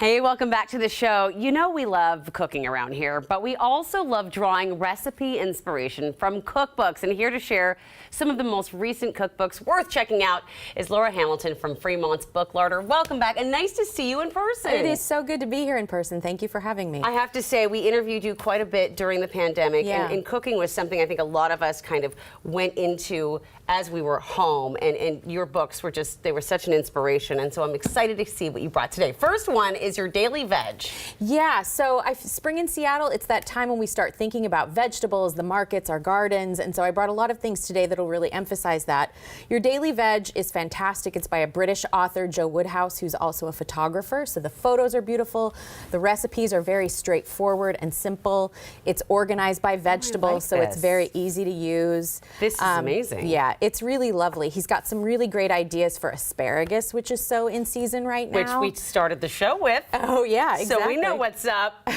Hey, welcome back to the show. You know we love cooking around here, but we also love drawing recipe inspiration from cookbooks. And here to share some of the most recent cookbooks worth checking out is Laura Hamilton from Fremont's Book Larder. Welcome back, and nice to see you in person. It is so good to be here in person. Thank you for having me. I have to say, we interviewed you quite a bit during the pandemic, Yeah. and cooking was something I think a lot of us kind of went into as we were home, and your books were just, they were such an inspiration, and so I'm excited to see what you brought today. First one is your Daily Veg. Yeah, so spring in Seattle, it's that time when we start thinking about vegetables, the markets, our gardens, and so I brought a lot of things today that'll really emphasize that. Your Daily Veg is fantastic. It's by a British author, Joe Woodhouse, who's also a photographer, so the photos are beautiful, the recipes are very straightforward and simple. It's organized by vegetables, so it's very easy to use. This is amazing. Yeah, it's really lovely. He's got some really great ideas for asparagus, which is so in season right now. Which we started the show with. Oh yeah, exactly. So we know what's up.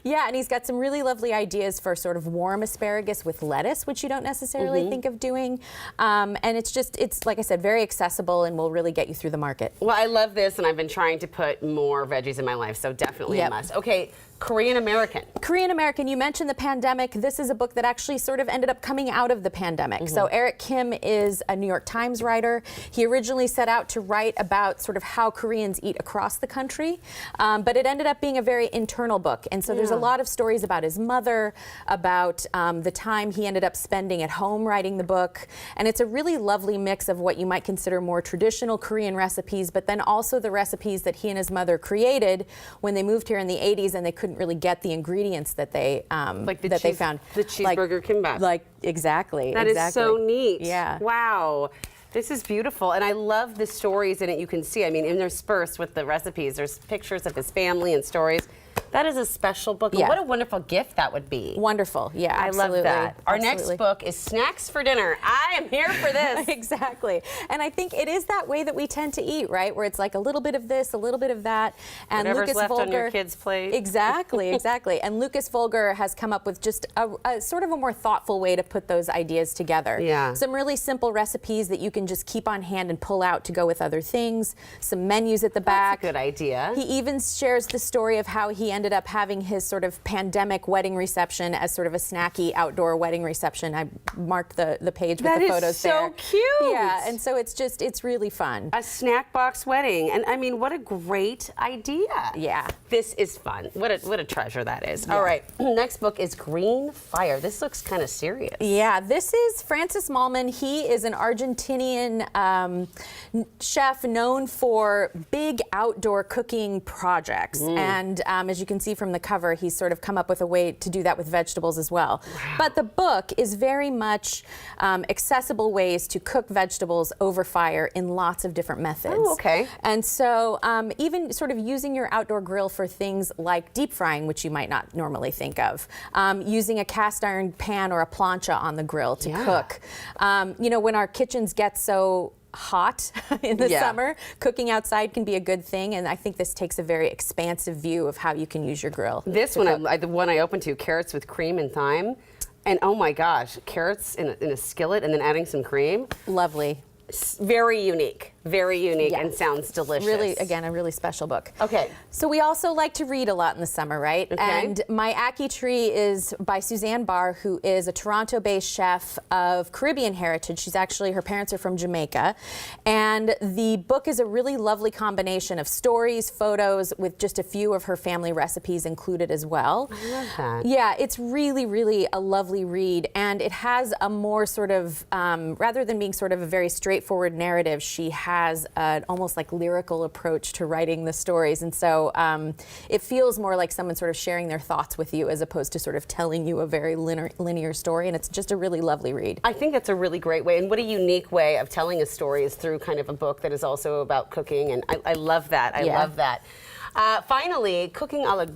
Yeah, and he's got some really lovely ideas for sort of warm asparagus with lettuce, which you don't necessarily think of doing. And it's like I said, very accessible and will really get you through the market. Well, I love this, and I've been trying to put more veggies in my life, so definitely a must. Okay. Korean American. Korean American, you mentioned the pandemic. This is a book that actually sort of ended up coming out of the pandemic. So Eric Kim is a New York Times writer. He originally set out to write about sort of how Koreans eat across the country, but it ended up being a very internal book. And so there's a lot of stories about his mother, about the time he ended up spending at home writing the book. And it's a really lovely mix of what you might consider more traditional Korean recipes, but then also the recipes that he and his mother created when they moved here in the 80s and they couldn't really get the ingredients that they they found. The cheeseburger kimbap. Exactly. That is so neat. Yeah. Wow. This is beautiful, and I love the stories in it. You can see, I mean, interspersed with the recipes, there's pictures of his family and stories. That is a special book. Yeah. What a wonderful gift that would be. Wonderful. Yeah, absolutely. I love that. Our Absolutely. next book is Snacks for Dinner. I am here for this. Exactly. And I think it is that way that we tend to eat, right? Where it's like a little bit of this, a little bit of that. And Whatever's Lucas left Volger, on your kid's plate. Exactly, exactly. And Lucas Volger has come up with just a sort of a more thoughtful way to put those ideas together. Yeah. Some really simple recipes that you can just keep on hand and pull out to go with other things. Some menus at the back. That's a good idea. He even shares the story of how he ended up having his sort of pandemic wedding reception as sort of a snacky outdoor wedding reception. I marked the page with the photos there. That is so cute. Yeah, and so it's really fun. A snack box wedding, and I mean, what a great idea. Yeah. This is fun. What a treasure that is. All right, next book is Green Fire. This looks kind of serious. Yeah, this is Francis Mallmann. He is an Argentinian chef known for big outdoor cooking projects. And as you can see from the cover, he's sort of come up with a way to do that with vegetables as well. Wow. But the book is very much accessible ways to cook vegetables over fire in lots of different methods. Oh, okay. And so even sort of using your outdoor grill for things like deep frying, which you might not normally think of, using a cast iron pan or a plancha on the grill to cook. You know, when our kitchens get so hot in the summer, cooking outside can be a good thing, and I think this takes a very expansive view of how you can use your grill. This one, the one I opened to, carrots with cream and thyme, and oh my gosh, carrots in a skillet and then adding some cream. Lovely. Very unique and sounds delicious. Really, again, a really special book. Okay. So we also like to read a lot in the summer, right? Okay. And my Ackee Tree is by Suzanne Barr, who is a Toronto-based chef of Caribbean heritage. She's actually, her parents are from Jamaica. And the book is a really lovely combination of stories, photos, with just a few of her family recipes included as well. I love that. Yeah, it's really, really a lovely read. And it has a more sort of, rather than being sort of a very straightforward narrative, she has an almost like lyrical approach to writing the stories, and so it feels more like someone sort of sharing their thoughts with you as opposed to sort of telling you a very linear story, and it's just a really lovely read. I think that's a really great way, and what a unique way of telling a story is through kind of a book that is also about cooking, and I love that. I love that. Finally, cooking a la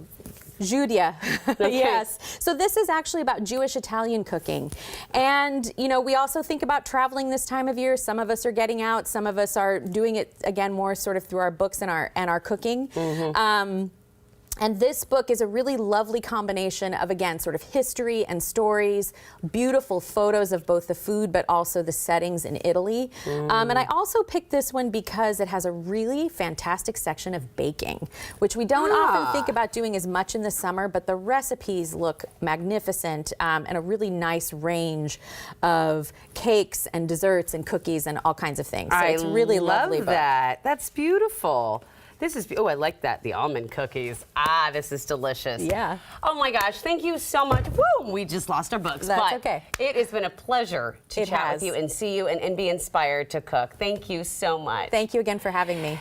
Judia. Okay. Yes. So this is actually about Jewish Italian cooking. And, you know, we also think about traveling this time of year. Some of us are getting out. Some of us are doing it, again, more sort of through our books and our cooking. And this book is a really lovely combination of, again, sort of history and stories, beautiful photos of both the food but also the settings in Italy. And I also picked this one because it has a really fantastic section of baking, which we don't often think about doing as much in the summer, but the recipes look magnificent, and a really nice range of cakes and desserts and cookies and all kinds of things. So it's really lovely book. That. That's beautiful. This is, oh, I like that, the almond cookies. This is delicious. Yeah. Oh my gosh, thank you so much. Woo, we just lost our books. That's but okay. It has been a pleasure to chat with you and see you and be inspired to cook. Thank you so much. Thank you again for having me.